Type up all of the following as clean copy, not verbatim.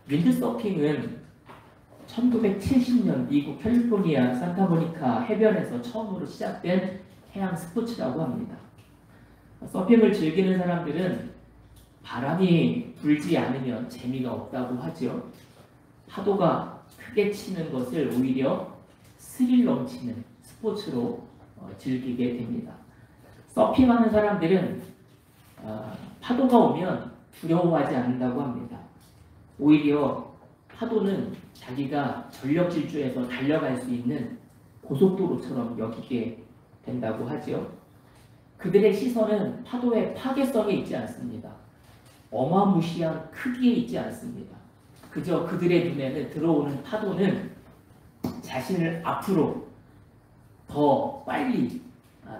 윈드서핑은 1970년 미국 캘리포니아 산타모니카 해변에서 처음으로 시작된 해양 스포츠라고 합니다. 서핑을 즐기는 사람들은 바람이 불지 않으면 재미가 없다고 하죠. 파도가 크게 치는 것을 오히려 스릴 넘치는 스포츠로 즐기게 됩니다. 서핑하는 사람들은 파도가 오면 두려워하지 않는다고 합니다. 오히려 파도는 자기가 전력 질주해서 달려갈 수 있는 고속도로처럼 여기게 된다고 하죠. 그들의 시선은 파도의 파괴성에 있지 않습니다. 어마무시한 크기에 있지 않습니다. 그저 그들의 눈에는 들어오는 파도는 자신을 앞으로 더 빨리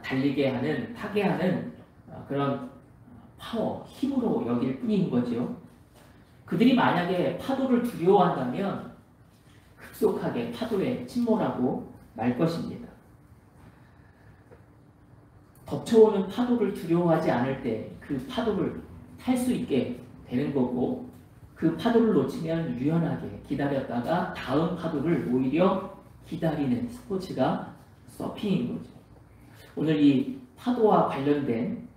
달리게 하는, 타게 하는 그런 파워, 힘으로 여길 뿐인 거죠. 그들이 만약에 파도를 두려워한다면 급속하게 파도에 침몰하고 말 것입니다. 덮쳐오는 파도를 두려워하지 않을 때 그 파도를 탈 수 있게 되는 거고, 그 파도를 놓치면 유연하게 기다렸다가 다음 파도를 오히려 기다리는 스포츠가 서핑인 거죠. 오늘 이 파도와 관련된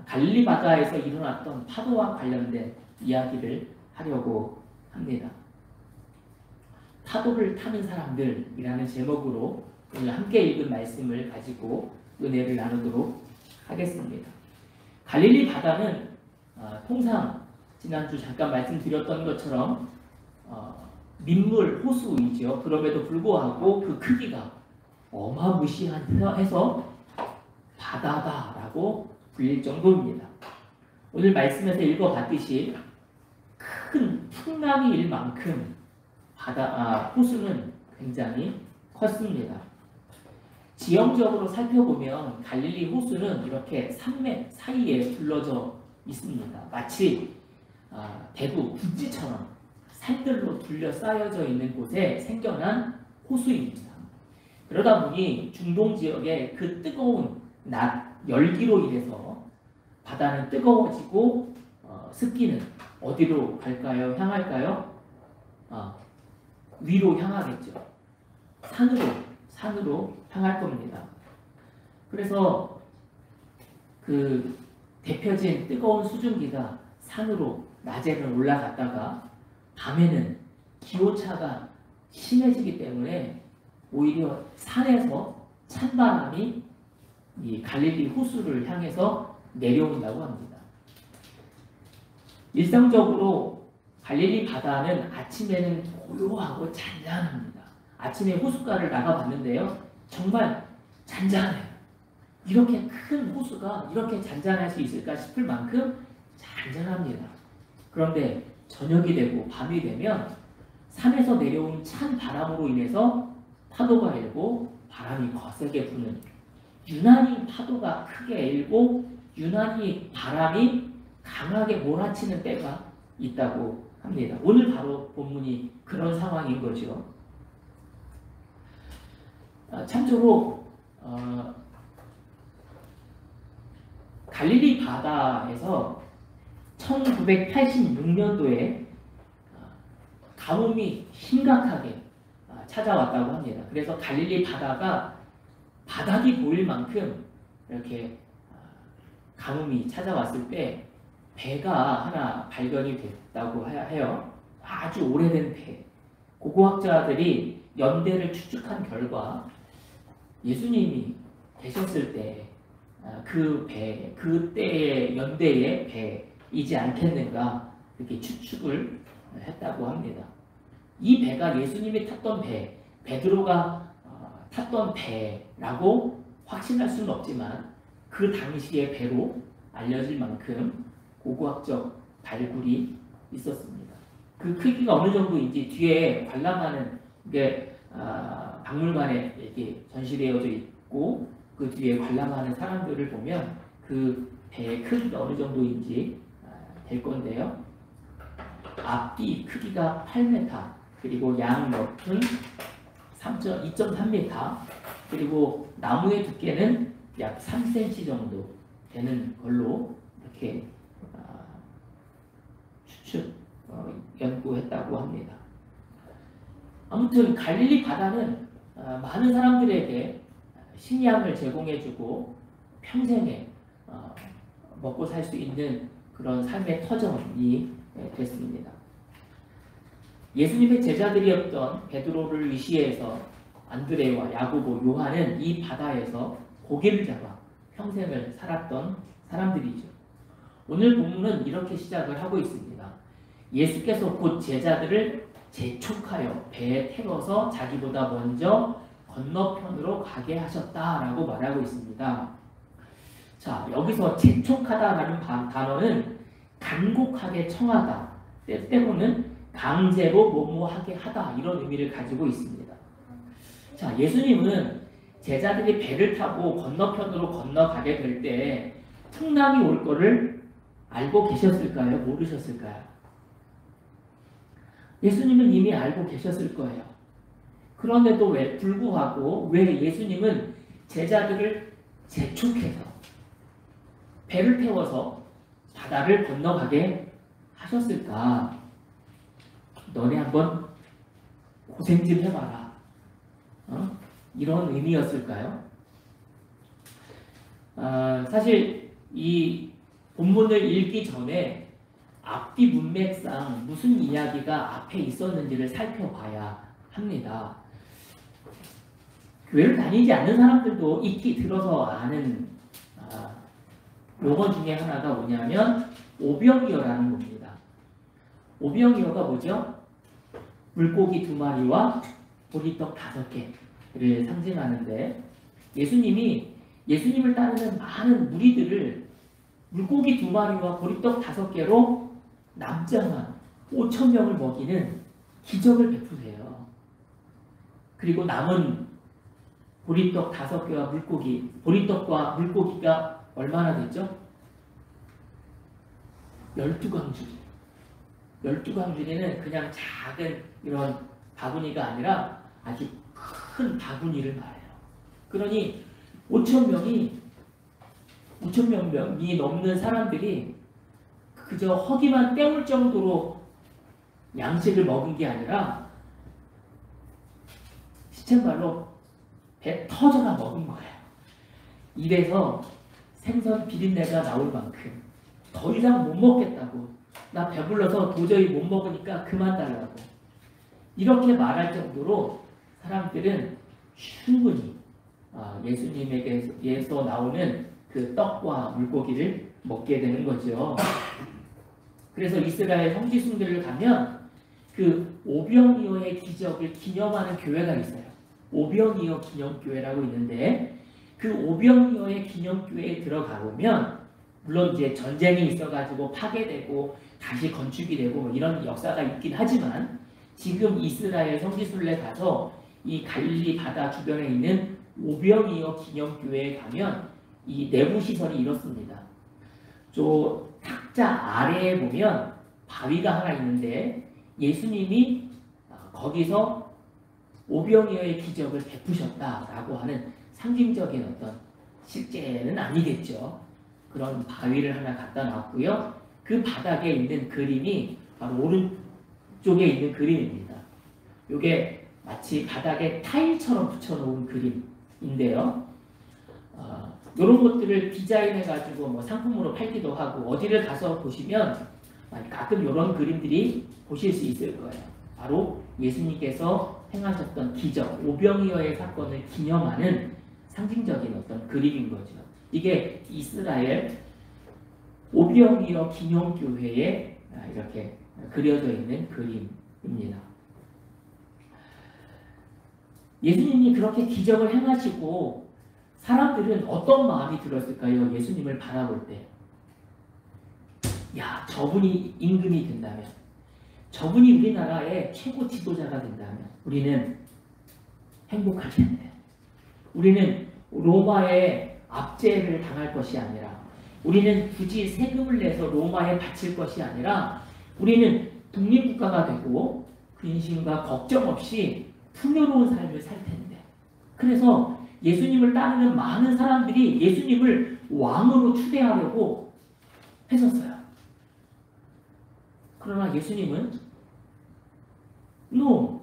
갈릴리 바다에서 일어났던 파도와 관련된 이야기를 하려고 합니다. 파도를 타는 사람들이라는 제목으로 오늘 함께 읽은 말씀을 가지고 은혜를 나누도록 하겠습니다. 갈릴리 바다는 통상 지난주 잠깐 말씀드렸던 것처럼 민물 호수이죠. 그럼에도 불구하고 그 크기가 어마무시해서 바다다라고 불릴 정도입니다. 오늘 말씀에서 읽어봤듯이 큰 풍랑이 일 만큼 호수는 굉장히 컸습니다. 지형적으로 살펴보면 갈릴리 호수는 이렇게 산맥 사이에 둘러져 있습니다. 마치 대구 분지처럼 산들로 둘러싸여져 있는 곳에 생겨난 호수입니다. 그러다 보니 중동 지역의 그 뜨거운 낮 열기로 인해서 바다는 뜨거워지고 습기는 어디로 갈까요? 향할까요? 위로 향하겠죠. 산으로 향할 겁니다. 그래서 그 데펴진 뜨거운 수증기가 산으로 낮에는 올라갔다가 밤에는 기온차가 심해지기 때문에 오히려 산에서 찬바람이 이 갈릴리 호수를 향해서 내려온다고 합니다. 일상적으로 갈릴리 바다는 아침에는 고요하고 잔잔합니다. 아침에 호숫가를 나가봤는데요. 정말 잔잔해요. 이렇게 큰 호수가 이렇게 잔잔할 수 있을까 싶을 만큼 잔잔합니다. 그런데 저녁이 되고 밤이 되면 산에서 내려온 찬 바람으로 인해서 파도가 일고 바람이 거세게 부는, 유난히 파도가 크게 일고 유난히 바람이 강하게 몰아치는 때가 있다고 합니다. 오늘 바로 본문이 그런 상황인 거죠. 참조로 갈릴리 바다에서 1986년도에 가뭄이 심각하게 찾아왔다고 합니다. 그래서 갈릴리 바다가 바닥이 보일 만큼 이렇게 가뭄이 찾아왔을 때 배가 하나 발견이 됐다고 해요. 아주 오래된 배. 고고학자들이 연대를 추측한 결과 예수님이 계셨을 때 그 배, 그때의 연대의 배이지 않겠는가 이렇게 추측을 했다고 합니다. 이 배가 예수님이 탔던 배, 베드로가 탔던 배라고 확신할 수는 없지만 그 당시의 배로 알려질 만큼 고고학적 발굴이 있었습니다. 그 크기가 어느 정도인지 뒤에 관람하는 게 박물관에 이렇게 전시되어져 있고 그 뒤에 관람하는 사람들을 보면 그 배의 크기가 어느 정도인지 될 건데요. 앞뒤 크기가 8m, 그리고 양 높은 2.3m, 그리고 나무의 두께는 약 3cm 정도 되는 걸로 이렇게 연구했다고 합니다. 아무튼 갈릴리 바다는 많은 사람들에게 식량을 제공해주고 평생에 먹고 살 수 있는 그런 삶의 터전이 됐습니다. 예수님의 제자들이었던 베드로를 의시해서 안드레와 야고보, 요한은 이 바다에서 고기를 잡아 평생을 살았던 사람들이죠. 오늘 본문은 이렇게 시작을 하고 있습니다. 예수께서 곧 제자들을 재촉하여 배에 태워서 자기보다 먼저 건너편으로 가게 하셨다라고 말하고 있습니다. 자, 여기서 재촉하다라는 단어는 간곡하게 청하다, 때로는 강제로 뭐뭐하게 하다 이런 의미를 가지고 있습니다. 자, 예수님은 제자들이 배를 타고 건너편으로 건너가게 될 때 풍랑이 올 거를 알고 계셨을까요? 모르셨을까요? 예수님은 이미 알고 계셨을 거예요. 그런데도 불구하고 왜 예수님은 제자들을 재촉해서 배를 태워서 바다를 건너가게 하셨을까? 너네 한번 고생 좀 해봐라. 이런 의미였을까요? 사실 이 본문을 읽기 전에 앞뒤 문맥상 무슨 이야기가 앞에 있었는지를 살펴봐야 합니다. 교회를 다니지 않는 사람들도 익히 들어서 아는 용어 중에 하나가 뭐냐면 오병이어라는 겁니다. 오병이어가 뭐죠? 물고기 2마리와 보리떡 5개를 상징하는데 예수님을 따르는 많은 무리들을 물고기 2마리와 보리떡 5개로 남자만 5,000명을 먹이는 기적을 베푸세요. 그리고 남은 보리떡 5개와 보리떡과 물고기가 얼마나 됐죠? 12광주리. 12광주리는 그냥 작은 이런 바구니가 아니라 아주 큰 바구니를 말해요. 그러니 5,000명이 넘는 사람들이 그저 허기만 때울 정도로 양식을 먹은 게 아니라 시쳇말로 배 터져라 먹은 거예요. 입에서 생선 비린내가 나올 만큼 더 이상 못 먹겠다고, 나 배불러서 도저히 못 먹으니까 그만 달라고 이렇게 말할 정도로 사람들은 충분히 예수님에게서 나오는 그 떡과 물고기를 먹게 되는 거죠. 그래서 이스라엘 성지순교를 가면 그 오병이어의 기적을 기념하는 교회가 있어요. 오병이어 기념교회라고 있는데 그 오병이어의 기념교회에 들어가 보면 물론 이제 전쟁이 있어가지고 파괴되고 다시 건축이 되고 이런 역사가 있긴 하지만 지금 이스라엘 성지순례 가서 이 갈릴리 바다 주변에 있는 오병이어 기념교회에 가면 이 내부 시설이 이렇습니다. 저 탁자 아래에 보면 바위가 하나 있는데 예수님이 거기서 오병이어의 기적을 베푸셨다라고 하는 상징적인 어떤, 실제는 아니겠죠. 그런 바위를 하나 갖다 놨고요. 그 바닥에 있는 그림이 바로 오른쪽에 있는 그림입니다. 이게 마치 바닥에 타일처럼 붙여놓은 그림인데요. 이런 것들을 디자인해가지고 뭐 상품으로 팔기도 하고 어디를 가서 보시면 가끔 이런 그림들이 보실 수 있을 거예요. 바로 예수님께서 행하셨던 기적, 오병이어의 사건을 기념하는 상징적인 어떤 그림인 거죠. 이게 이스라엘 오병이어 기념교회에 이렇게 그려져 있는 그림입니다. 예수님이 그렇게 기적을 행하시고 사람들은 어떤 마음이 들었을까요? 예수님을 바라볼 때. 야, 저분이 임금이 된다면, 저분이 우리나라의 최고 지도자가 된다면 우리는 행복할 텐데, 우리는 로마의 압제를 당할 것이 아니라, 우리는 굳이 세금을 내서 로마에 바칠 것이 아니라 우리는 독립국가가 되고 근심과 걱정 없이 풍요로운 삶을 살 텐데, 그래서 예수님을 따르는 많은 사람들이 예수님을 왕으로 추대하려고 했었어요. 그러나 예수님은 No,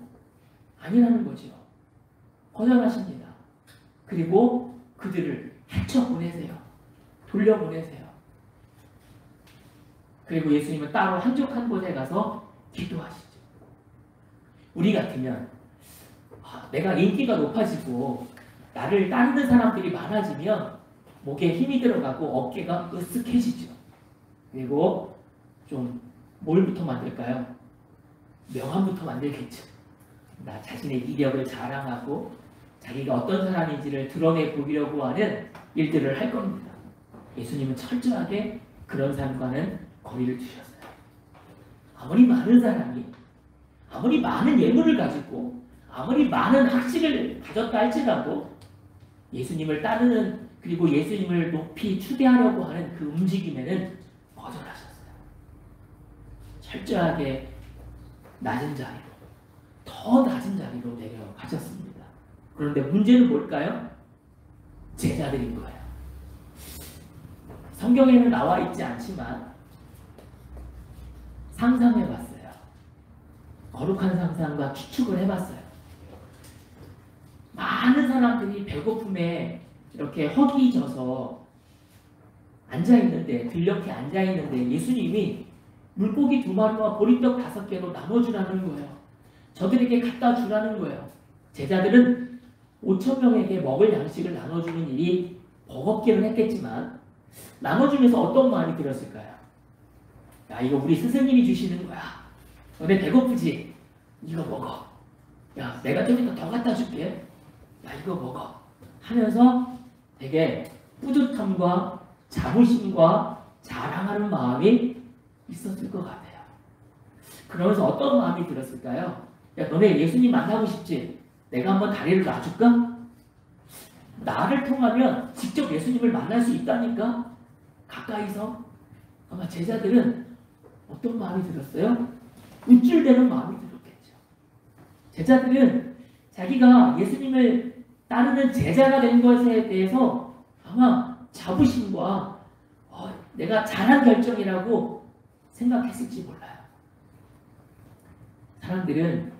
아니라는 거죠. 거절하십니다. 그리고 그들을 헤쳐보내세요. 돌려보내세요. 그리고 예수님은 따로 한적한 곳에 가서 기도하시죠. 우리 같으면 내가 인기가 높아지고 나를 따르는 사람들이 많아지면 목에 힘이 들어가고 어깨가 으쓱해지죠. 그리고 좀 뭘부터 만들까요? 명함부터 만들겠죠. 나 자신의 이력을 자랑하고 자기가 어떤 사람인지를 드러내 보이려고 하는 일들을 할 겁니다. 예수님은 철저하게 그런 삶과는 거리를 두셨어요. 아무리 많은 사람이, 아무리 많은 예물을 가지고, 아무리 많은 학식을 가졌다 할지라도 예수님을 따르는, 그리고 예수님을 높이 추대하려고 하는 그 움직임에는 거절하셨어요. 철저하게 낮은 자리로, 더 낮은 자리로 내려가셨습니다. 그런데 문제는 뭘까요? 제자들인 거예요. 성경에는 나와 있지 않지만 상상해봤어요. 거룩한 상상과 추측을 해봤어요. 많은 사람들이 배고픔에 이렇게 허기져서 앉아있는데, 들녘에 앉아있는데 예수님이 물고기 2마리와 보리떡 5개로 나눠주라는 거예요. 저들에게 갖다 주라는 거예요. 제자들은 5,000명에게 먹을 양식을 나눠주는 일이 버겁기는 했겠지만 나눠주면서 어떤 마음이 들었을까요? 야, 이거 우리 스승님이 주시는 거야. 너네 배고프지? 이거 먹어. 야, 내가 좀 이따 더 갖다 줄게. 야, 이거 먹어. 하면서 되게 뿌듯함과 자부심과 자랑하는 마음이 있었을 것 같아요. 그러면서 어떤 마음이 들었을까요? 야, 너네 예수님 만나고 싶지? 내가 한번 다리를 놔줄까? 나를 통하면 직접 예수님을 만날 수 있다니까? 가까이서? 아마 제자들은 어떤 마음이 들었어요? 우쭐대는 마음이 들었겠죠. 제자들은 자기가 예수님을 따르는 제자가 된 것에 대해서 아마 자부심과 내가 잘한 결정이라고 생각했을지 몰라요. 사람들은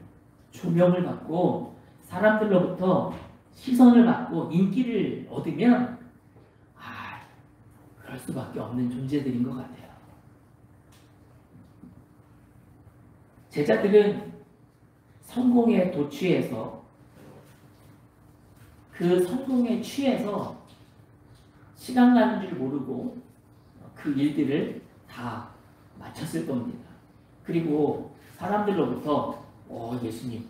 조명을 받고 사람들로부터 시선을 받고 인기를 얻으면 그럴 수밖에 없는 존재들인 것 같아요. 제자들은 성공에 도취해서 그 성공에 취해서 시간 가는 줄 모르고 그 일들을 다 마쳤을 겁니다. 그리고 사람들로부터 예수님,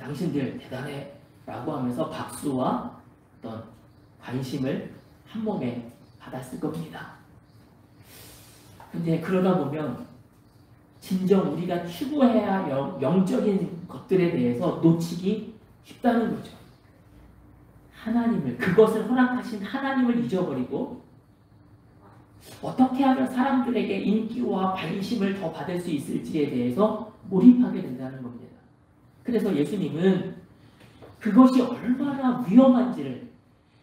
당신들 대단해 라고 하면서 박수와 어떤 관심을 한 몸에 받았을 겁니다. 근데 그러다 보면 진정 우리가 추구해야 할 영적인 것들에 대해서 놓치기 쉽다는 거죠. 하나님을, 그것을 허락하신 하나님을 잊어버리고 어떻게 하면 사람들에게 인기와 관심을 더 받을 수 있을지에 대해서 몰입하게 된다는 겁니다. 그래서 예수님은 그것이 얼마나 위험한지를,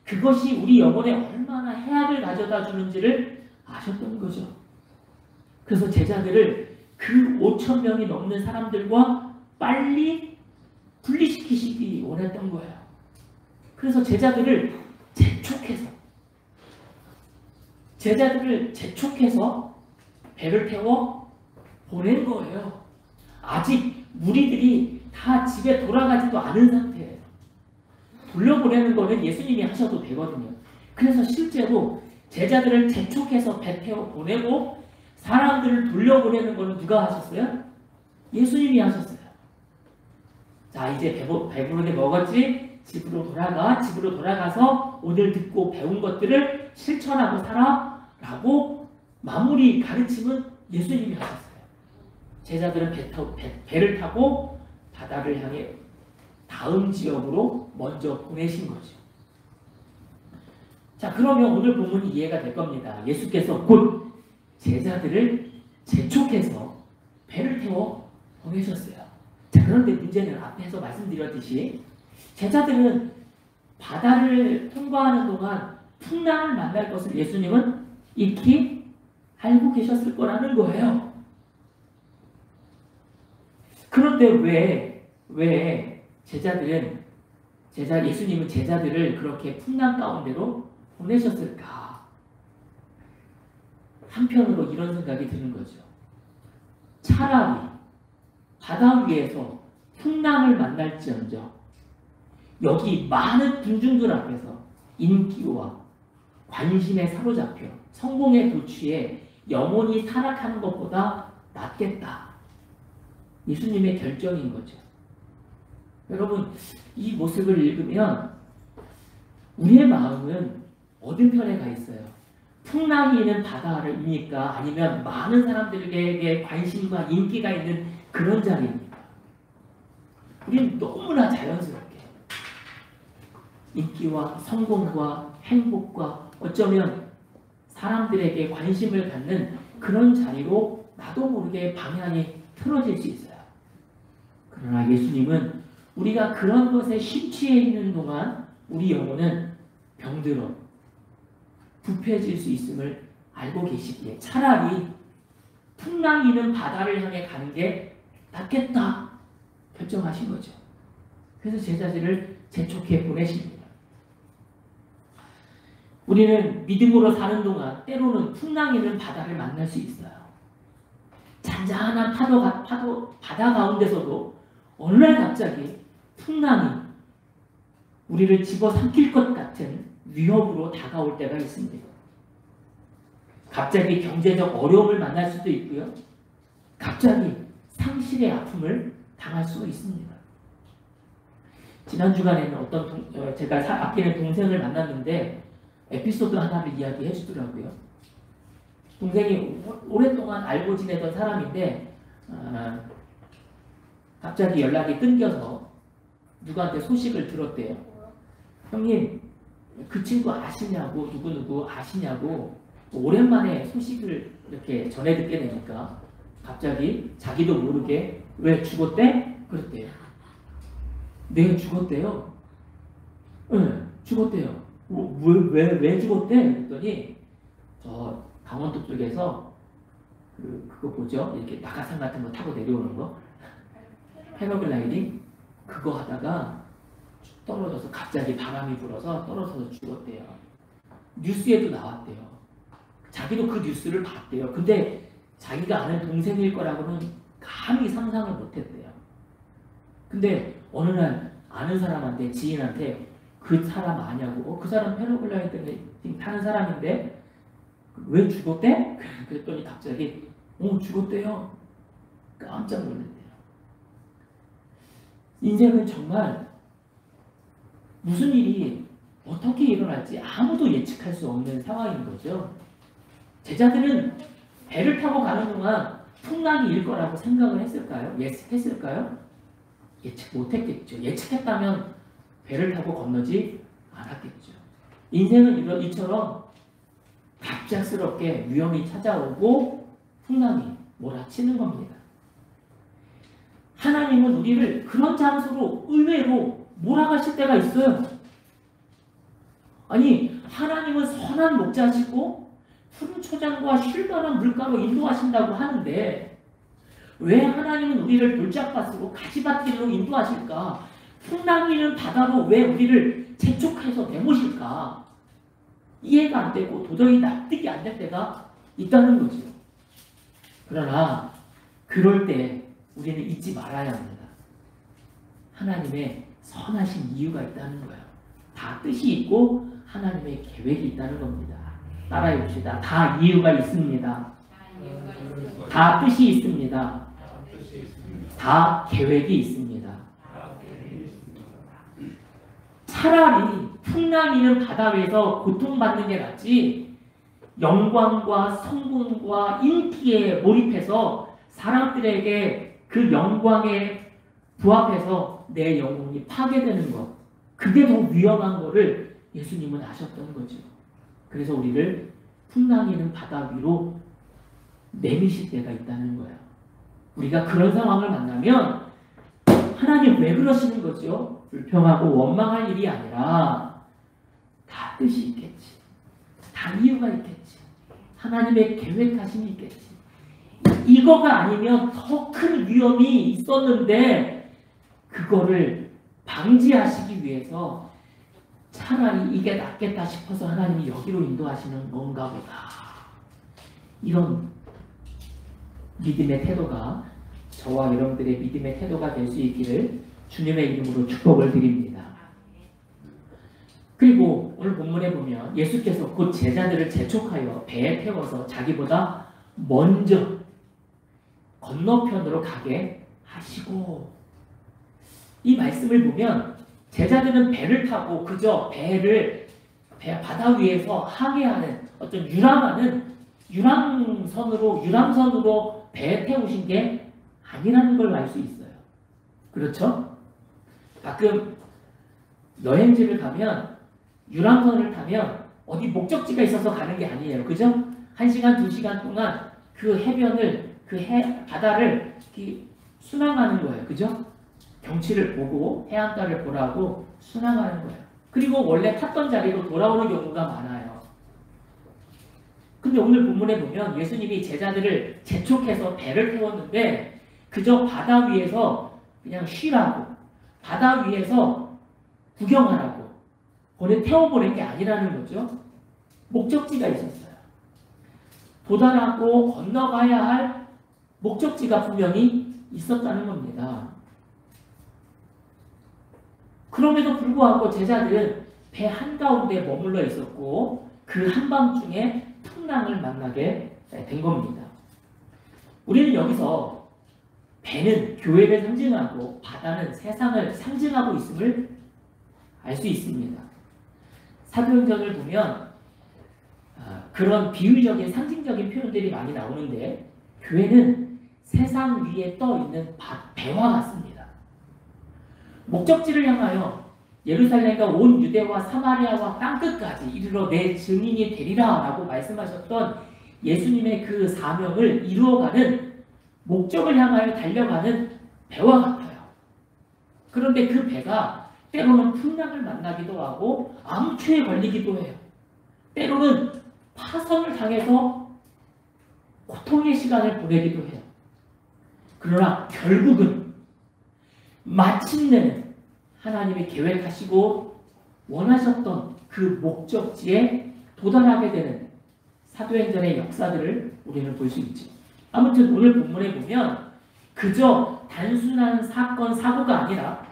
그것이 우리 영혼에 얼마나 해악을 가져다 주는지를 아셨던 거죠. 그래서 제자들을 그 5,000명이 넘는 사람들과 빨리 분리시키시기 원했던 거예요. 그래서 제자들을 재촉해서 배를 태워 보낸 거예요. 아직 무리들이 다 집에 돌아가지도 않은 상태예요. 돌려보내는 거는 예수님이 하셔도 되거든요. 그래서 실제로 제자들을 재촉해서 배 태워 보내고 사람들을 돌려보내는 거는 누가 하셨어요? 예수님이 하셨어요. 자, 이제 배부르게 먹었지? 집으로 돌아가서 오늘 듣고 배운 것들을 실천하고 살아 라고 마무리 가르침은 예수님이 하셨어요. 제자들은 배를 타고 바다를 향해 다음 지역으로 먼저 보내신 거죠. 자, 그러면 오늘 본문이 이해가 될 겁니다. 예수께서 곧 제자들을 재촉해서 배를 태워 보내셨어요. 자, 그런데 문제는 앞에서 말씀드렸듯이 제자들은 바다를 통과하는 동안 풍랑을 만날 것을 예수님은 익히 알고 계셨을 거라는 거예요. 그런데 왜 예수님은 제자들을 그렇게 풍랑 가운데로 보내셨을까? 한편으로 이런 생각이 드는 거죠. 차라리 바다 위에서 풍랑을 만날지언정 여기 많은 군중들 앞에서 인기와 관심에 사로잡혀 성공에 도취해 영혼이 타락하는 것보다 낫겠다. 예수님의 결정인 거죠. 여러분, 이 모습을 읽으면 우리의 마음은 어느 편에 가 있어요? 풍랑이 있는 바다입니까? 아니면 많은 사람들에게 관심과 인기가 있는 그런 자리입니까? 우리는 너무나 자연스럽게 인기와 성공과 행복과 어쩌면 사람들에게 관심을 갖는 그런 자리로 나도 모르게 방향이 틀어질 수 있어요. 그러나 예수님은 우리가 그런 것에 심취해 있는 동안 우리 영혼은 병들어 부패해질 수 있음을 알고 계시기에 차라리 풍랑이 있는 바다를 향해 가는 게 낫겠다 결정하신 거죠. 그래서 제자들을 재촉해 보내십니다. 우리는 믿음으로 사는 동안 때로는 풍랑이 있는 바다를 만날 수 있어요. 잔잔한 바다 가운데서도 어느 날 갑자기 풍랑이 우리를 집어삼킬 것 같은 위협으로 다가올 때가 있습니다. 갑자기 경제적 어려움을 만날 수도 있고요. 갑자기 상실의 아픔을 당할 수도 있습니다. 지난 주간에는 제가 아끼는 동생을 만났는데 에피소드 하나를 이야기해 주더라고요. 동생이 오랫동안 알고 지내던 사람인데 갑자기 연락이 끊겨서 누구한테 소식을 들었대요. 형님, 그 친구 아시냐고, 누구누구 아시냐고 오랜만에 소식을 이렇게 전해 듣게 되니까 갑자기 자기도 모르게 왜 죽었대? 그랬대요. 네, 죽었대요. 네, 죽었대요. 왜 죽었대? 그랬더니 저 강원도 쪽에서 그거 뭐죠? 이렇게 낙하산 같은 거 타고 내려오는 거 패러글라이딩 그거 하다가 떨어져서 갑자기 바람이 불어서 떨어져서 죽었대요. 뉴스에도 나왔대요. 자기도 그 뉴스를 봤대요. 근데 자기가 아는 동생일 거라고는 감히 상상을 못했대요. 근데 어느 날 아는 사람한테, 지인한테 그 사람 아냐고, 그 사람 패러글라이딩 타는 사람인데 왜 죽었대? 그랬더니 갑자기 죽었대요. 깜짝 놀랐대요. 인생은 정말 무슨 일이 어떻게 일어날지 아무도 예측할 수 없는 상황인 거죠. 제자들은 배를 타고 가는 동안 풍랑이 일 거라고 생각을 했을까요? 예측했을까요? 예측 못했겠죠. 예측했다면 배를 타고 건너지 않았겠죠. 인생은 이처럼 갑작스럽게 위험이 찾아오고 풍랑이 몰아치는 겁니다. 하나님은 우리를 그런 장소로 의외로 몰아가실 때가 있어요. 아니, 하나님은 선한 목자시고 푸른 초장과 쉴만한 물가로 인도하신다고 하는데 왜 하나님은 우리를 돌짝밭으로 가지밭길로 인도하실까? 풍랑이 있는 바다로 왜 우리를 재촉해서 내모실까? 이해가 안 되고 도저히 납득이 안 될 때가 있다는 거죠. 그러나 그럴 때 우리는 잊지 말아야 합니다. 하나님의 선하신 이유가 있다는 거예요. 다 뜻이 있고 하나님의 계획이 있다는 겁니다. 따라해 봅시다. 다 이유가 있습니다. 다 뜻이 있습니다. 다 계획이 있습니다. 차라리 풍랑 있는 바다 위에서 고통받는 게 낫지 영광과 성공과 인기에 몰입해서 사람들에게 그 영광에 부합해서 내 영혼이 파괴되는 것, 그게 더 위험한 거를 예수님은 아셨던 거죠. 그래서 우리를 풍랑 있는 바다 위로 내미실 때가 있다는 거예요. 우리가 그런 상황을 만나면 하나님 왜 그러시는 거죠? 불평하고 원망할 일이 아니라 다 뜻이 있겠지. 다 이유가 있겠지. 하나님의 계획하심이 있겠지. 이거가 아니면 더 큰 위험이 있었는데 그거를 방지하시기 위해서 차라리 이게 낫겠다 싶어서 하나님이 여기로 인도하시는 건가 보다. 이런 믿음의 태도가 저와 여러분들의 믿음의 태도가 될 수 있기를 주님의 이름으로 축복을 드립니다. 그리고 오늘 본문에 보면 예수께서 곧 제자들을 재촉하여 배에 태워서 자기보다 먼저 건너편으로 가게 하시고, 이 말씀을 보면 제자들은 배를 타고 그저 배 바다 위에서 항해하는 어떤 유람선으로 배에 태우신 게 아니라는 걸 알 수 있어요. 그렇죠? 가끔 여행지를 가면 유람선을 타면 어디 목적지가 있어서 가는 게 아니에요. 그죠? 1시간, 2시간 동안 그 해변을, 바다를 순항하는 거예요. 그죠? 경치를 보고 해안가를 보라고 순항하는 거예요. 그리고 원래 탔던 자리로 돌아오는 경우가 많아요. 근데 오늘 본문에 보면 예수님이 제자들을 재촉해서 배를 태웠는데 그저 바다 위에서 그냥 쉬라고, 바다 위에서 구경하라고 태워보낸 게 아니라는 거죠. 목적지가 있었어요. 도달하고 건너가야 할 목적지가 분명히 있었다는 겁니다. 그럼에도 불구하고 제자들은 배 한가운데 머물러 있었고 그 한밤중에 풍랑을 만나게 된 겁니다. 우리는 여기서 배는 교회를 상징하고 바다는 세상을 상징하고 있음을 알 수 있습니다. 사도행전을 보면 그런 비유적인 상징적인 표현들이 많이 나오는데 교회는 세상 위에 떠 있는 배와 같습니다. 목적지를 향하여 예루살렘과 온 유대와 사마리아와 땅끝까지 이르러 내 증인이 되리라 라고 말씀하셨던 예수님의 그 사명을 이루어가는, 목적을 향하여 달려가는 배와 같아요. 그런데 그 배가 때로는 풍랑을 만나기도 하고 암초에 걸리기도 해요. 때로는 파선을 당해서 고통의 시간을 보내기도 해요. 그러나 결국은 마침내는 하나님이 계획하시고 원하셨던 그 목적지에 도달하게 되는 사도행전의 역사들을 우리는 볼 수 있죠. 아무튼 오늘 본문에 보면 그저 단순한 사건, 사고가 아니라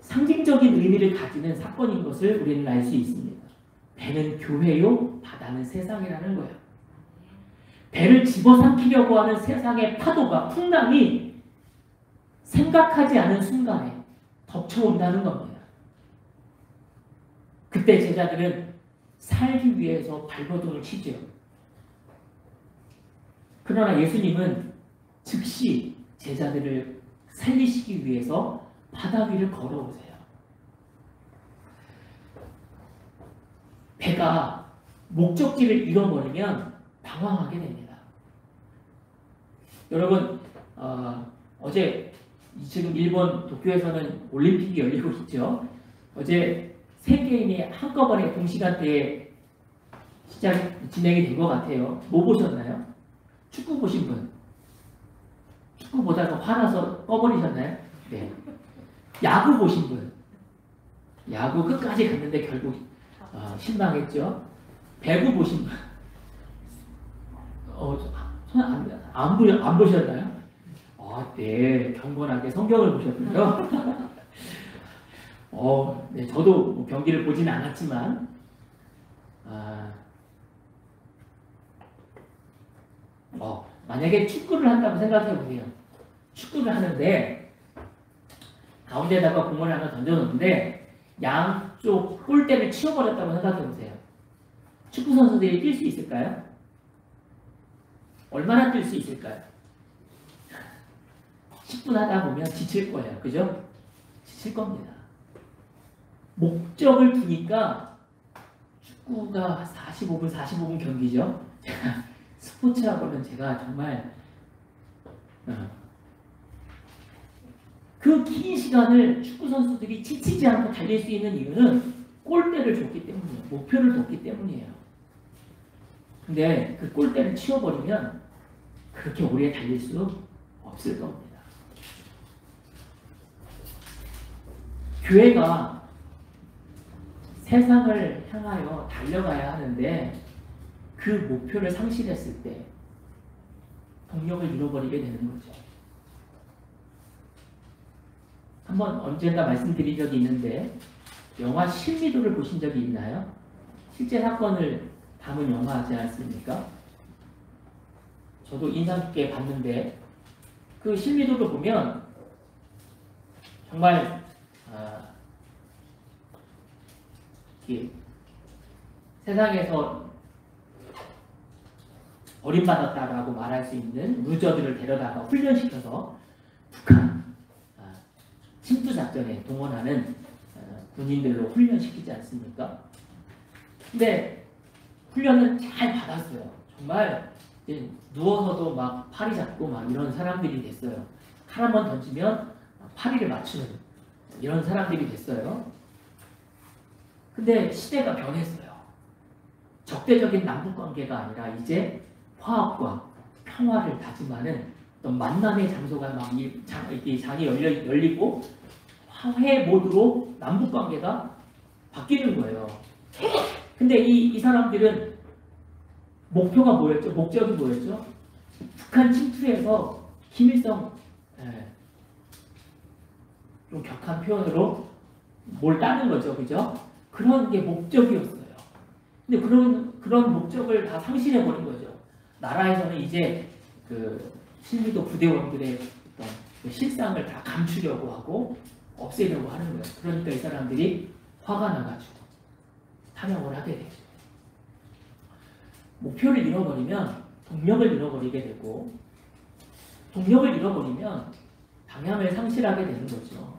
상징적인 의미를 가지는 사건인 것을 우리는 알 수 있습니다. 배는 교회요, 바다는 세상이라는 거예요. 배를 집어삼키려고 하는 세상의 파도가, 풍랑이 생각하지 않은 순간에 덮쳐온다는 겁니다. 그때 제자들은 살기 위해서 발버둥을 치죠. 그러나 예수님은 즉시 제자들을 살리시기 위해서 바다 위를 걸어오세요. 배가 목적지를 잃어버리면 당황하게 됩니다. 여러분, 어제 지금 일본 도쿄에서는 올림픽이 열리고 있죠. 어제 세 게임이 한꺼번에 동시간대에 진행이 된 것 같아요. 뭐 보셨나요? 축구 보신 분? 축구 보다가 화나서 꺼버리셨나요? 네. 야구 보신 분? 야구 끝까지 갔는데 결국 실망했죠. 배구 보신 분? 안 보셨나요? 네, 경건하게 성경을 보셨군요. 네, 저도 뭐 경기를 보진 않았지만, 만약에 축구를 한다고 생각해 보세요. 축구를 하는데 가운데다가 공을 하나 던져놓는데 양쪽 골대를 치워버렸다고 생각해 보세요. 축구 선수들이 뛸 수 있을까요? 얼마나 뛸 수 있을까요? 10분 하다 보면 지칠 거예요. 그죠? 지칠 겁니다. 목적을 두니까 축구가 45분 경기죠. 스포츠하고는 제가 정말 그 긴 시간을 축구 선수들이 지치지 않고 달릴 수 있는 이유는 골대를 줬기 때문이에요. 목표를 뒀기 때문이에요. 근데 그 골대를 치워버리면 그렇게 오래 달릴 수 없을 겁니다. 교회가 세상을 향하여 달려가야 하는데 그 목표를 상실했을 때 동력을 잃어버리게 되는 거죠. 한번 언젠가 말씀드린 적이 있는데 영화 실미도를 보신 적이 있나요? 실제 사건을 담은 영화지 않습니까? 저도 인상 깊게 봤는데 그 실미도를 보면 정말 세상에서 버림받았다라고 말할 수 있는 루저들을 데려다가 훈련시켜서 북한 침투작전에 동원하는 군인들로 훈련시키지 않습니까? 근데 훈련은 잘 받았어요. 정말 누워서도 막 파리 잡고 막 이런 사람들이 됐어요. 칼 한 번 던지면 파리를 맞추는 이런 사람들이 됐어요. 근데 시대가 변했어요. 적대적인 남북관계가 아니라 이제 화합과 평화를 다짐하는 어떤 만남의 장소가 막 장이 열리고 화해 모드로 남북관계가 바뀌는 거예요. 근데 이 사람들은 목표가 뭐였죠? 목적이 뭐였죠? 북한 침투에서 김일성, 좀 격한 표현으로 뭘 따는 거죠, 그죠? 그런 게 목적이었어요. 근데 그런 목적을 다 상실해버린 거죠. 나라에서는 이제 그 실미도 부대원들의 어떤 그 실상을 다 감추려고 하고 없애려고 하는 거예요. 그러니까 이 사람들이 화가 나가지고 탄압을 하게 되죠. 목표를 잃어버리면 동력을 잃어버리게 되고 동력을 잃어버리면 방향을 상실하게 되는 거죠.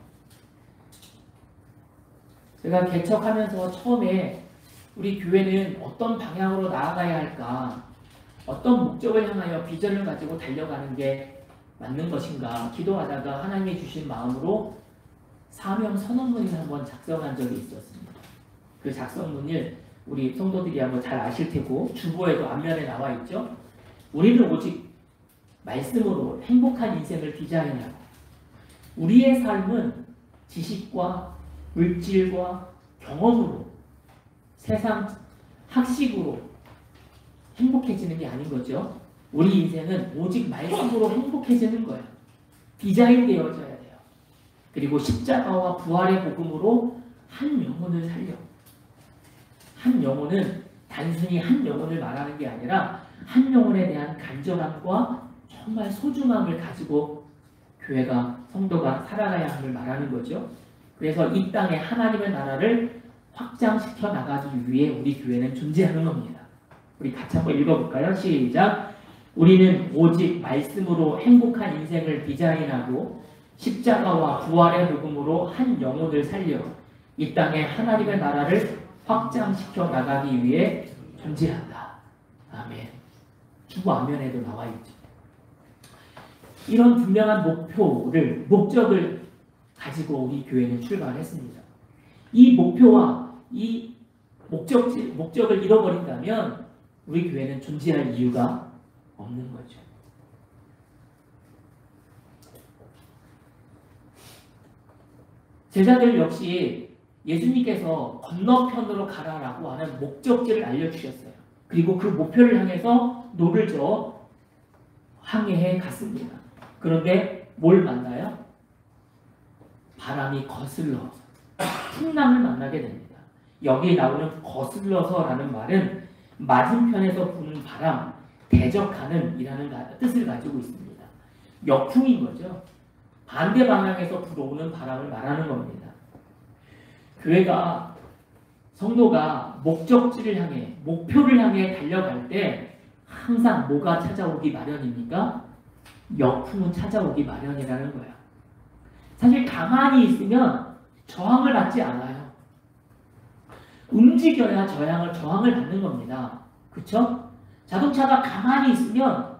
제가 개척하면서 처음에 우리 교회는 어떤 방향으로 나아가야 할까, 어떤 목적을 향하여 비전을 가지고 달려가는 게 맞는 것인가 기도하다가 하나님이 주신 마음으로 사명 선언문을 한번 작성한 적이 있었습니다. 그 작성문을 우리 성도들이 한번 잘 아실 테고 주보에도 앞면에 나와 있죠. 우리는 오직 말씀으로 행복한 인생을 디자인하고 우리의 삶은 지식과 물질과 경험으로 세상 학식으로 행복해지는 게 아닌 거죠. 우리 인생은 오직 말씀으로 행복해지는 거예요. 디자인되어져야 돼요. 그리고 십자가와 부활의 복음으로 한 영혼을 살려. 한 영혼은 단순히 한 영혼을 말하는 게 아니라 한 영혼에 대한 간절함과 정말 소중함을 가지고 교회가 성도가 살아가야 함을 말하는 거죠. 그래서 이 땅에 하나님의 나라를 확장시켜 나가기 위해 우리 교회는 존재하는 겁니다. 우리 같이 한번 읽어볼까요? 시작! 우리는 오직 말씀으로 행복한 인생을 디자인하고 십자가와 부활의 복음으로 한 영혼을 살려 이 땅에 하나님의 나라를 확장시켜 나가기 위해 존재한다. 아멘. 주보 앞면에도 나와 있죠. 이런 분명한 목적을 가지고 우리 교회는 출발했습니다. 이 목표와 이 목적을 잃어버린다면 우리 교회는 존재할 이유가 없는 거죠. 제자들 역시 예수님께서 건너편으로 가라라고 하는 목적지를 알려주셨어요. 그리고 그 목표를 향해서 노를 저어 항해해 갔습니다. 그런데 뭘 만나요? 바람이 거슬러 풍랑을 만나게 됩니다. 여기 나오는 거슬러서라는 말은 맞은편에서 부는 바람, 대적하는 이라는 뜻을 가지고 있습니다. 역풍인 거죠. 반대 방향에서 불어오는 바람을 말하는 겁니다. 교회가 성도가 목적지를 향해 목표를 향해 달려갈 때 항상 뭐가 찾아오기 마련입니까? 역풍은 찾아오기 마련이라는 거예요. 사실 가만히 있으면 저항을 받지 않아요. 움직여야 저항을 받는 겁니다. 그렇죠? 자동차가 가만히 있으면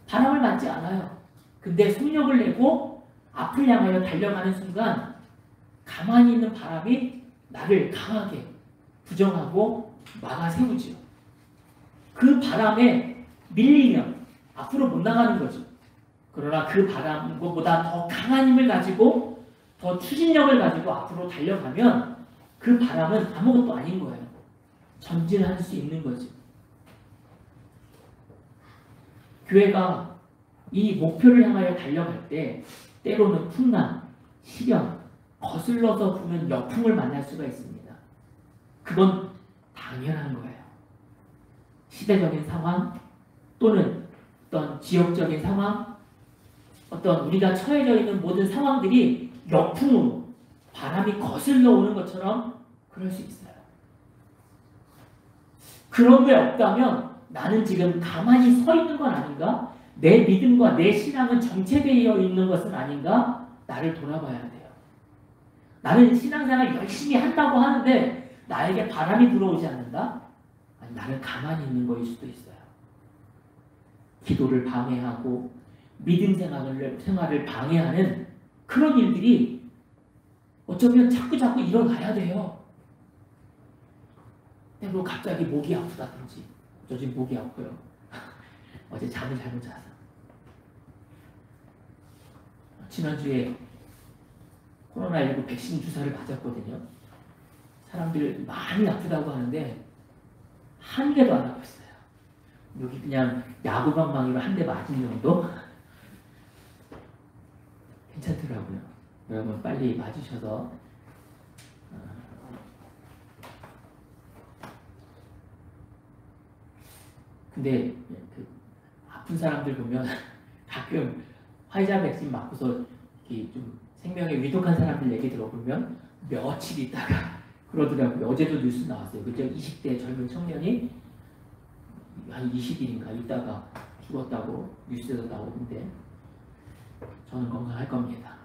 바람을 맞지 않아요. 근데 속력을 내고 앞을 향하여 달려가는 순간 가만히 있는 바람이 나를 강하게 부정하고 막아세우죠. 그 바람에 밀리면 앞으로 못 나가는 거죠. 그러나 그 바람보다 더 강한 힘을 가지고 더 추진력을 가지고 앞으로 달려가면 그 바람은 아무것도 아닌 거예요. 전진할 수 있는 거지. 교회가 이 목표를 향하여 달려갈 때 때로는 풍랑, 시련, 거슬러서 부는 역풍을 만날 수가 있습니다. 그건 당연한 거예요. 시대적인 상황 또는 어떤 지역적인 상황, 어떤 우리가 처해져 있는 모든 상황들이 역풍으로 바람이 거슬러 오는 것처럼 그럴 수 있어요. 그런 게 없다면 나는 지금 가만히 서 있는 건 아닌가? 내 믿음과 내 신앙은 정체되어 있는 것은 아닌가? 나를 돌아봐야 돼요. 나는 신앙생활 열심히 한다고 하는데 나에게 바람이 불어오지 않는다? 아니, 나는 가만히 있는 거일 수도 있어요. 기도를 방해하고 믿음 생활을 방해하는 그런 일들이 어쩌면 자꾸 일어나야 돼요. 뭐 갑자기 목이 아프다든지, 저 지금 목이 아파요. 어제 잠을 잘못 자서. 지난주에 코로나19 백신 주사를 맞았거든요. 사람들 많이 아프다고 하는데 한 개도 안 아팠어요. 여기 그냥 야구방망이로 한 대 맞은 정도? 괜찮더라고요. 여러분 빨리 맞으셔서 근데 그 아픈 사람들 보면 가끔 화이자 백신 맞고서 좀 생명에 위독한 사람들 얘기 들어보면 며칠 있다가 그러더라고요. 어제도 뉴스 나왔어요. 그죠? 20대 젊은 청년이 한 20일인가 있다가 죽었다고 뉴스에서 나오는데 저는 건강할 겁니다.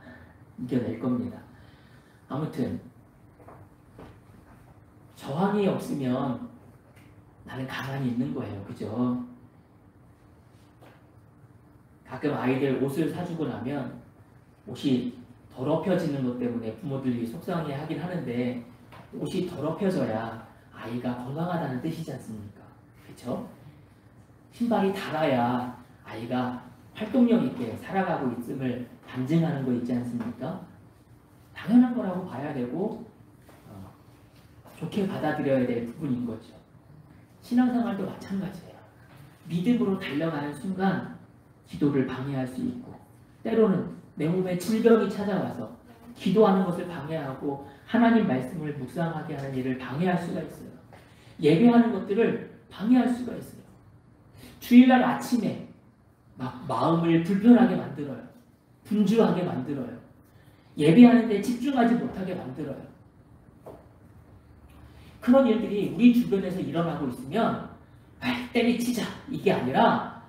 이겨낼 겁니다. 아무튼 저항이 없으면 나는 가만히 있는 거예요. 그죠? 가끔 아이들 옷을 사주고 나면 옷이 더럽혀지는 것 때문에 부모들이 속상해 하긴 하는데 옷이 더럽혀져야 아이가 건강하다는 뜻이지 않습니까? 그렇죠? 신발이 닳아야 아이가 활동력 있게 살아가고 있음을 반증하는 거 있지 않습니까? 당연한 거라고 봐야 되고 좋게 받아들여야 될 부분인 거죠. 신앙생활도 마찬가지예요. 믿음으로 달려가는 순간 기도를 방해할 수 있고 때로는 내 몸에 질병이 찾아와서 기도하는 것을 방해하고 하나님 말씀을 묵상하게 하는 일을 방해할 수가 있어요. 예배하는 것들을 방해할 수가 있어요. 주일날 아침에 막 마음을 불편하게 만들어요. 분주하게 만들어요. 예배하는 데 집중하지 못하게 만들어요. 그런 일들이 우리 주변에서 일어나고 있으면 때리치자 이게 아니라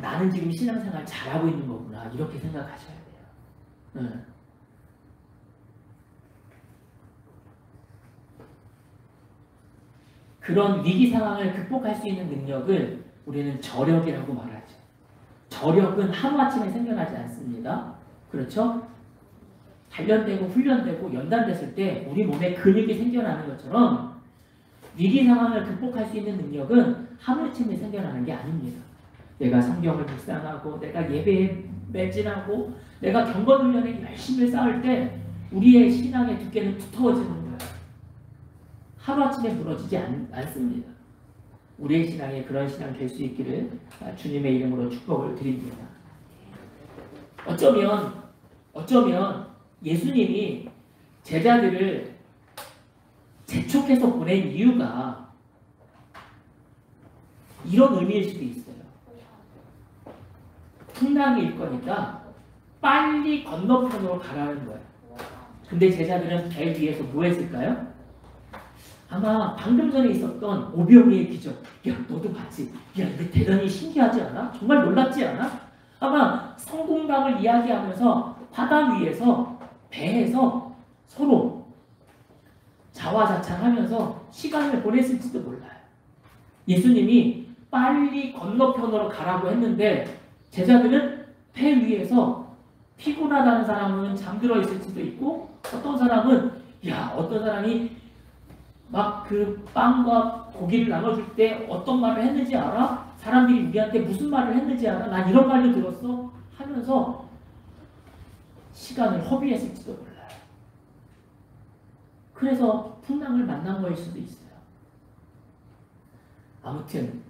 나는 지금 신앙생활 잘하고 있는 거구나 이렇게 생각하셔야 돼요. 그런 위기 상황을 극복할 수 있는 능력을 우리는 저력이라고 말하죠. 저력은 하루아침에 생겨나지 않습니다. 그렇죠? 단련되고 훈련되고 연단됐을 때 우리 몸에 근육이 생겨나는 것처럼 위기 상황을 극복할 수 있는 능력은 하루아침에 생겨나는 게 아닙니다. 내가 성경을 묵상하고 내가 예배에 매진하고 내가 경건훈련에 열심히 싸울 때 우리의 신앙의 두께는 두터워지는 거예요. 하루아침에 무너지지 않습니다. 우리의 신앙에 그런 신앙이 될 수 있기를 주님의 이름으로 축복을 드립니다. 어쩌면 예수님이 제자들을 재촉해서 보낸 이유가 이런 의미일 수도 있어요. 풍랑이 일 거니까 빨리 건너편으로 가라는 거예요. 근데 제자들은 배 위에서 뭐 했을까요? 아마 방금 전에 있었던 오병이의 기적. 야, 너도 봤지? 야, 이거 대단히 신기하지 않아? 정말 놀랍지 않아? 아마 성공담을 이야기하면서 바다 위에서 배에서 서로 자화자찬하면서 시간을 보냈을지도 몰라요. 예수님이 빨리 건너편으로 가라고 했는데 제자들은 배 위에서 피곤하다는 사람은 잠들어 있을지도 있고 어떤 사람이 막 그 빵과 고기를 나눠줄 때 어떤 말을 했는지 알아? 사람들이 우리한테 무슨 말을 했는지 알아? 난 이런 말도 들었어? 하면서 시간을 허비했을지도 몰라요. 그래서 풍랑을 만난 거일 수도 있어요. 아무튼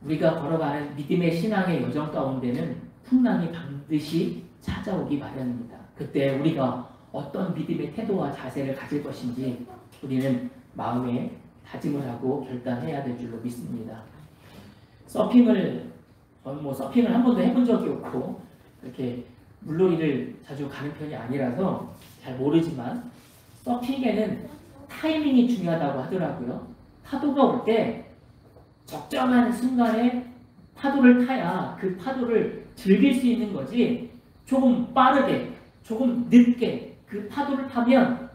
우리가 걸어가는 믿음의 신앙의 여정 가운데는 풍랑이 반드시 찾아오기 마련입니다. 그때 우리가 어떤 믿음의 태도와 자세를 가질 것인지 우리는 마음에 다짐을 하고 결단해야 될 줄로 믿습니다. 서핑을 한 번도 해본 적이 없고 이렇게 물놀이를 자주 가는 편이 아니라서 잘 모르지만 서핑에는 타이밍이 중요하다고 하더라고요. 파도가 올 때 적정한 순간에 파도를 타야 그 파도를 즐길 수 있는 거지, 조금 빠르게 조금 늦게 그 파도를 타면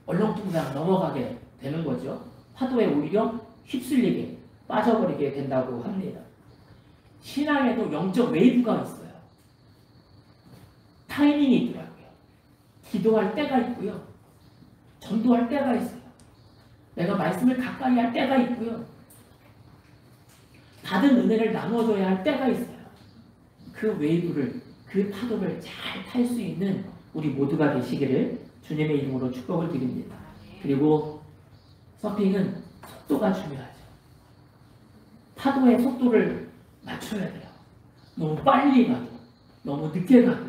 얼렁뚱땅 넘어가게 되는 거죠. 파도에 오히려 휩쓸리게 빠져버리게 된다고 합니다. 신앙에도 영적 웨이브가 있어요. 타이밍이 있더라고요. 기도할 때가 있고요. 전도할 때가 있어요. 내가 말씀을 가까이 할 때가 있고요. 받은 은혜를 나눠줘야 할 때가 있어요. 그 웨이브를, 그 파도를 잘 탈 수 있는 우리 모두가 되시기를 주님의 이름으로 축복을 드립니다. 그리고 서핑은 속도가 중요하죠. 파도의 속도를 맞춰야 돼요. 너무 빨리 가도 너무 늦게 가도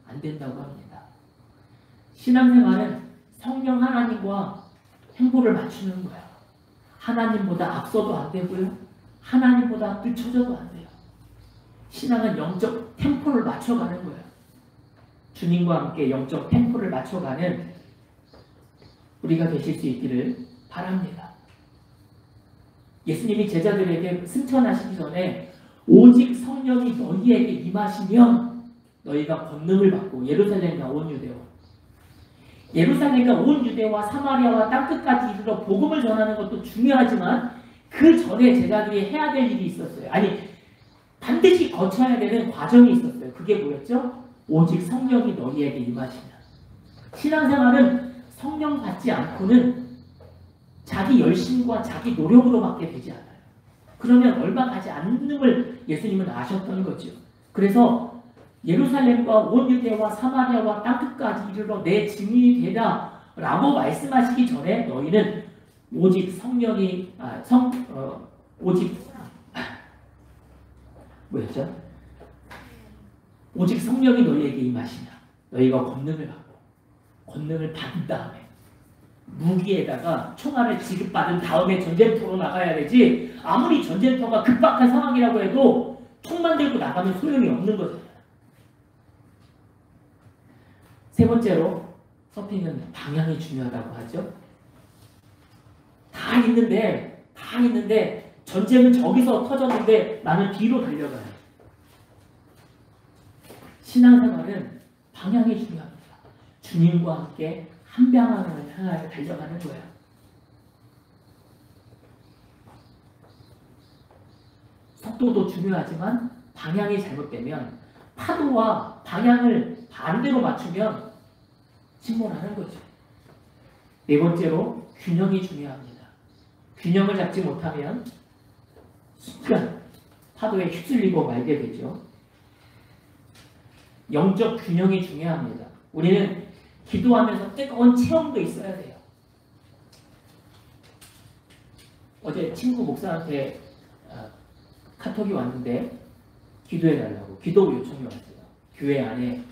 안 된다고 합니다. 신앙생활은 성령 하나님과 행보를 맞추는 거예요. 하나님보다 앞서도 안 되고요. 하나님보다 늦춰져도 안 돼요. 신앙은 영적 템포를 맞춰가는 거예요. 주님과 함께 영적 템포를 맞춰가는 우리가 되실 수 있기를 바랍니다. 예수님이 제자들에게 승천하시기 전에 오직 성령이 너희에게 임하시면 너희가 권능을 받고 예루살렘과 온 유대와 사마리아와 땅끝까지 이르러 복음을 전하는 것도 중요하지만 그 전에 제자들이 해야 될 일이 있었어요. 아니, 반드시 거쳐야 되는 과정이 있었어요. 그게 뭐였죠? 오직 성령이 너희에게 임하시면. 신앙생활은 성령 받지 않고는 자기 열심과 자기 노력으로밖에 되지 않아요. 그러면 얼마 가지 않는 걸 예수님은 아셨던 거죠. 그래서 예루살렘과 온 유대와 사마리아와 땅끝까지 이르러 내 증인이 되라 라고 말씀하시기 전에 너희는 오직 성령이 오직 성령이 너희에게 임하시냐. 너희가 권능을 받고 권능을 받은 다음에 무기에다가 총알을 지급받은 다음에 전쟁터로 나가야 되지, 아무리 전쟁터가 급박한 상황이라고 해도 총만 들고 나가면 소용이 없는 거잖아요. 세 번째로 서핑은 방향이 중요하다고 하죠. 다 있는데 전쟁은 저기서 터졌는데 나는 뒤로 달려가요. 신앙생활은 방향이 중요합니다. 주님과 함께 한 방향을 향하여 달려가는 거예요. 속도도 중요하지만 방향이 잘못되면, 파도와 방향을 반대로 맞추면 침몰하는 거죠. 네 번째로 균형이 중요합니다. 균형을 잡지 못하면 순간 파도에 휩쓸리고 말게 되죠. 영적 균형이 중요합니다. 우리는 기도하면서 뜨거운 체험도 있어야 돼요. 어제 친구 목사한테 카톡이 왔는데 기도해달라고 기도 요청이 왔어요. 교회 안에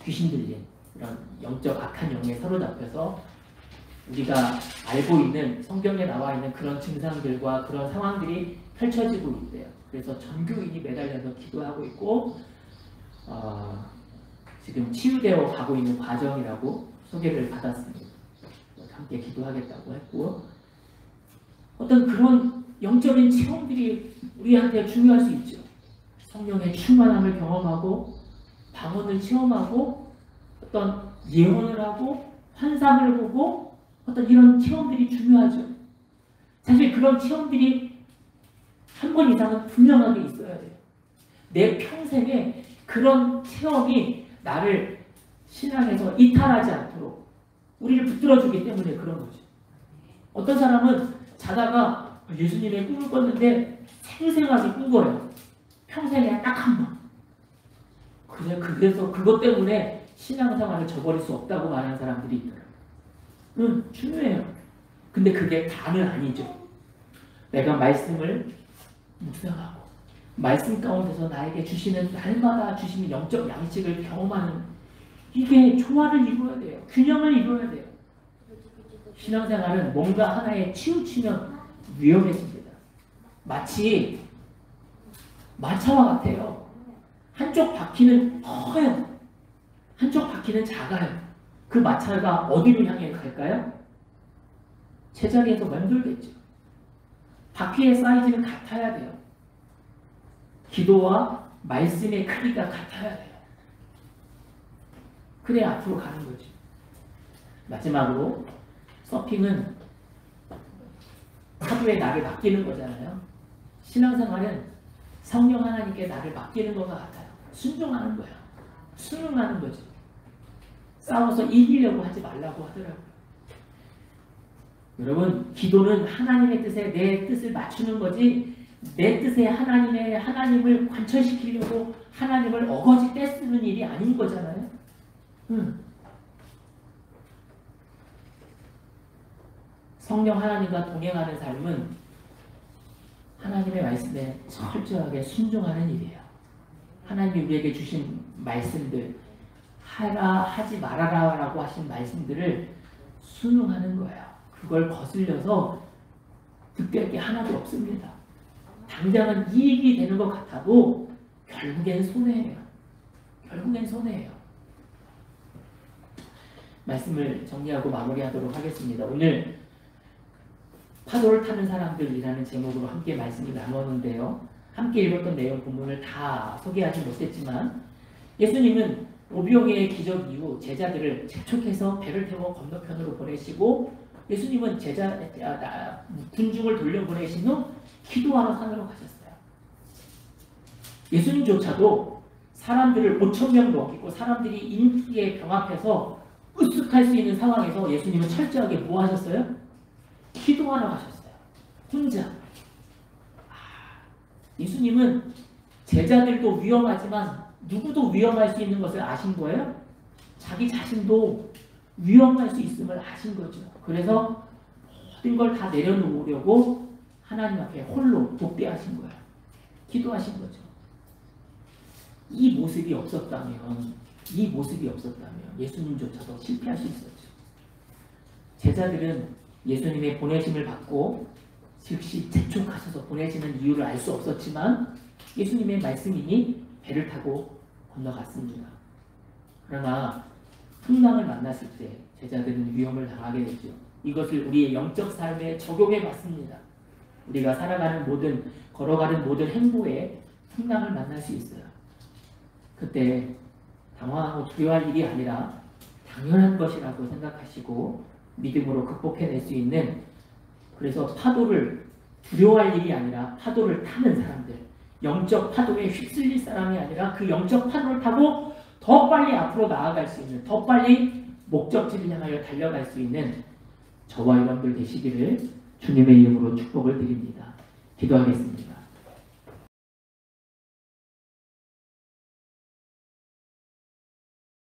귀신 들린 이런 영적 악한 영에 사로잡혀서 우리가 알고 있는 성경에 나와 있는 그런 증상들과 그런 상황들이 펼쳐지고 있대요. 그래서 전교인이 매달려서 기도하고 있고 지금 치유되어 가고 있는 과정이라고 소개를 받았습니다. 함께 기도하겠다고 했고, 어떤 그런 영적인 체험들이 우리한테 중요할 수 있죠. 성령의 충만함을 경험하고 방언을 체험하고 어떤 예언을 하고 환상을 보고 어떤 이런 체험들이 중요하죠. 사실 그런 체험들이 한 번 이상은 분명하게 있어야 돼요. 내 평생에 그런 체험이 나를 신앙에서 이탈하지 않도록 우리를 붙들어주기 때문에 그런 거죠. 어떤 사람은 자다가 예수님의 꿈을 꿨는데 생생하게 꾼 거예요. 평생에 딱 한 번. 그래서 그것 때문에 신앙생활을 저버릴 수 없다고 말하는 사람들이 있더라고요. 중요해요. 근데 그게 다는 아니죠. 내가 말씀을 묵상하고 말씀 가운데서 나에게 주시는 날마다 주시는 영적 양식을 경험하는 이게 조화를 이루어야 돼요. 균형을 이루어야 돼요. 신앙생활은 뭔가 하나에 치우치면 위험해집니다. 마치 마차와 같아요. 한쪽 바퀴는 커요. 한쪽 바퀴는 작아요. 그 마차가 어디로 향해 갈까요? 제자리에서 맴돌겠죠. 바퀴의 사이즈는 같아야 돼요. 기도와 말씀의 크기가 같아야 돼요. 그래 앞으로 가는 거지. 마지막으로 서핑은 파도에 나를 맡기는 거잖아요. 신앙생활은 성령 하나님께 나를 맡기는 것과 같아요. 순종하는 거야. 순응하는 거죠. 싸워서 이기려고 하지 말라고 하더라고요. 여러분, 기도는 하나님의 뜻에 내 뜻을 맞추는 거지 내 뜻에 하나님을 관철시키려고 하나님을 어거지 떼쓰는 일이 아닌 거잖아요. 성령 하나님과 동행하는 삶은 하나님의 말씀에 철저하게 순종하는 일이에요. 하나님이 우리에게 주신 말씀들, 하라 하지 말아라 라고 하신 말씀들을 순응하는 거예요. 그걸 거슬려서 득될 게 하나도 없습니다. 당장은 이익이 되는 것 같아도 결국엔 손해예요. 결국엔 손해예요. 말씀을 정리하고 마무리하도록 하겠습니다. 오늘 파도를 타는 사람들이라는 제목으로 함께 말씀을 나누었는데요. 함께 읽었던 내용 본문을 다 소개하지 못했지만 예수님은 오병이의 기적 이후 제자들을 재촉해서 배를 태워 건너편으로 보내시고 예수님은 군중을 돌려보내신 후 기도하러 산으로 가셨어요. 예수님조차도 사람들을 5,000명 넘기고 사람들이 인기에 병합해서 으쓱할 수 있는 상황에서 예수님은 철저하게 뭐 하셨어요? 기도하러 가셨어요. 혼자. 예수님은 제자들도 위험하지만 누구도 위험할 수 있는 것을 아신 거예요. 자기 자신도 위험할 수 있음을 아신 거죠. 그래서 모든 걸 다 내려놓으려고 하나님 앞에 홀로 독대하신 거예요. 기도하신 거죠. 이 모습이 없었다면 예수님조차도 실패할 수 있었죠. 제자들은 예수님의 보내심을 받고 즉시 재촉하셔서 보내시는 이유를 알 수 없었지만 예수님의 말씀이니 배를 타고 건너갔습니다. 그러나 풍랑을 만났을 때 제자들은 위험을 당하게 되죠. 이것을 우리의 영적 삶에 적용해 봤습니다. 우리가 걸어가는 모든 행보에 풍랑을 만날 수 있어요. 그때 당황하고 두려워할 일이 아니라 당연한 것이라고 생각하시고 믿음으로 극복해낼 수 있는, 그래서 파도를 두려워할 일이 아니라 파도를 타는 사람들, 영적 파도에 휩쓸릴 사람이 아니라 그 영적 파도를 타고 더 빨리 앞으로 나아갈 수 있는, 더 빨리 목적지를 향하여 달려갈 수 있는 저와 여러분들 되시기를 주님의 이름으로 축복을 드립니다. 기도하겠습니다.